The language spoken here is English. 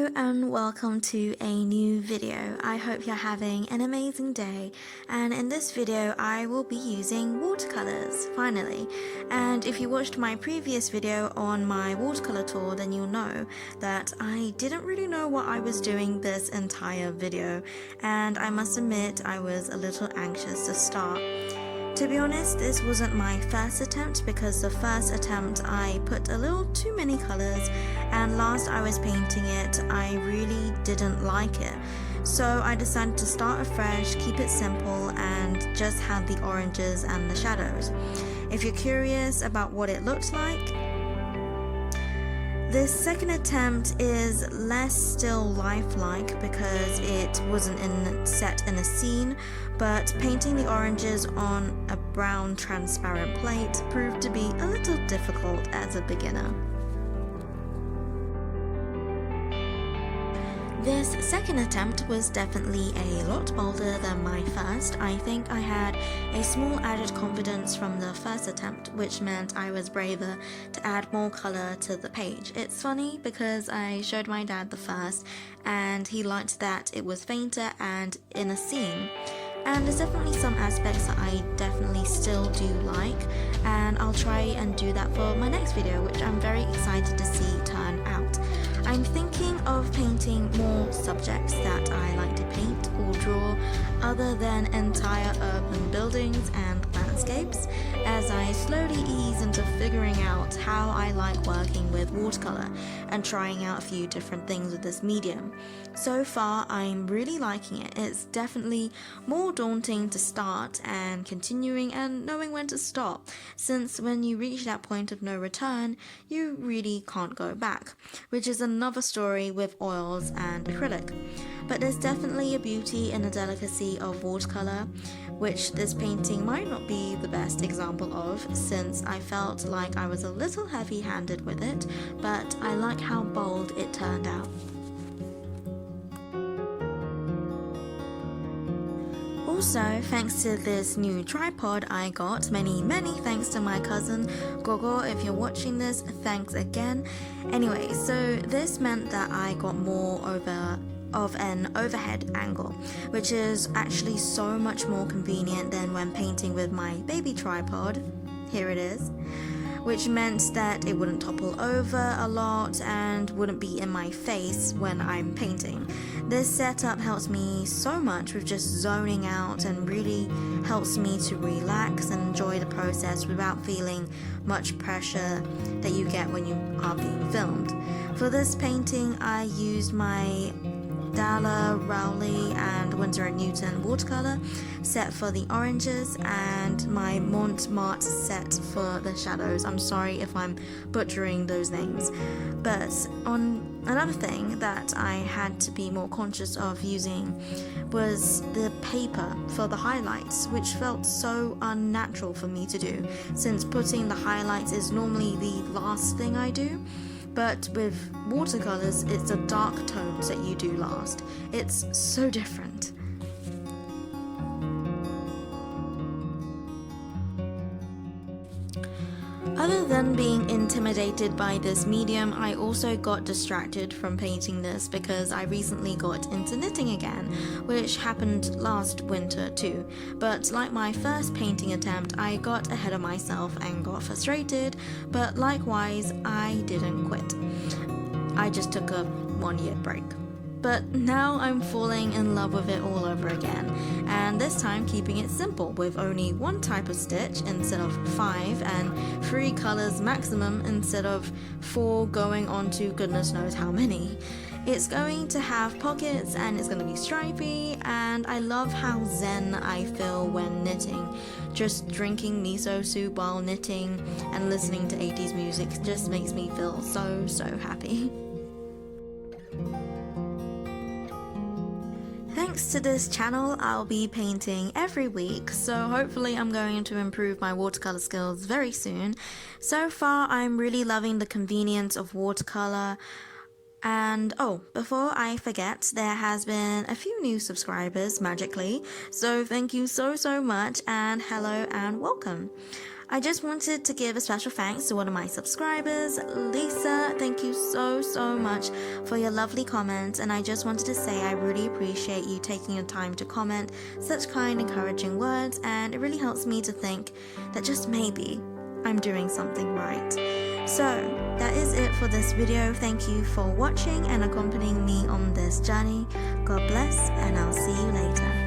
Hello and welcome to a new video. I hope you're having an amazing day, and in this video I will be using watercolors, finally. And if you watched my previous video on my watercolor tour, then you'll know that I didn't really know what I was doing this entire video, and I must admit I was a little anxious to start. To be honest, this wasn't my first attempt because the first attempt I put a little too many colours, and last I was painting it I really didn't like it. So I decided to start afresh, keep it simple and just have the oranges and the shadows. If you're curious about what it looked like, this second attempt is less still lifelike because it wasn't set in a scene, but painting the oranges on a brown transparent plate proved to be a little difficult as a beginner. This second attempt was definitely a lot bolder than my first. I think I had a small added confidence from the first attempt, which meant I was braver to add more colour to the page. It's funny because I showed my dad the first and he liked that it was fainter and in a scene. And there's definitely some aspects that I definitely still do like, and I'll try and do that for my next video, which I'm very excited to see turn out. I'm thinking of painting more subjects that I like to paint or draw other than entire urban buildings and landscapes, as I slowly ease into figuring out how I like working with watercolour and trying out a few different things with this medium. So far I'm really liking it. It's definitely more daunting to start and continuing and knowing when to stop, since when you reach that point of no return you really can't go back, which is another story with oils and acrylic. But there's definitely a beauty and a delicacy of watercolour, which this painting might not be the best example of, since I felt like I was a little heavy-handed with it, but I like how bold it turned out. Also, thanks to this new tripod I got, many thanks to my cousin Gogo. If you're watching this, thanks again. Anyway, so this meant that I got more of an overhead angle, which is actually so much more convenient than when painting with my baby tripod. Here it is. Which meant that it wouldn't topple over a lot and wouldn't be in my face when I'm painting. This setup helps me so much with just zoning out and really helps me to relax and enjoy the process without feeling much pressure that you get when you are being filmed. For this painting I used my Dalla, Rowley and Winsor & Newton watercolour set for the oranges and my Montmartre set for the shadows. I'm sorry if I'm butchering those names. But on another thing that I had to be more conscious of using was the paper for the highlights, which felt so unnatural for me to do, since putting the highlights is normally the last thing I do. But with watercolours, it's the dark tones that you do last. It's so different. Other than being intimidated by this medium, I also got distracted from painting this because I recently got into knitting again, which happened last winter too. But like my first painting attempt, I got ahead of myself and got frustrated, but likewise, I didn't quit. I just took a 1-year break. But now I'm falling in love with it all over again, and this time keeping it simple with only one type of stitch instead of 5 and 3 colours maximum instead of 4 going on to goodness knows how many. It's going to have pockets and it's going to be stripy, and I love how zen I feel when knitting. Just drinking miso soup while knitting and listening to 80s music just makes me feel so happy. Thanks to this channel, I'll be painting every week, so hopefully I'm going to improve my watercolor skills very soon. So far, I'm really loving the convenience of watercolor. And oh, before I forget, there has been a few new subscribers magically, so thank you so much, and hello and welcome. I just wanted to give a special thanks to one of my subscribers, Lisa. Thank you so much for your lovely comments, and I just wanted to say I really appreciate you taking your time to comment such kind, encouraging words, and it really helps me to think that just maybe I'm doing something right. So that is it for this video. Thank you for watching and accompanying me on this journey. God bless, and I'll see you later.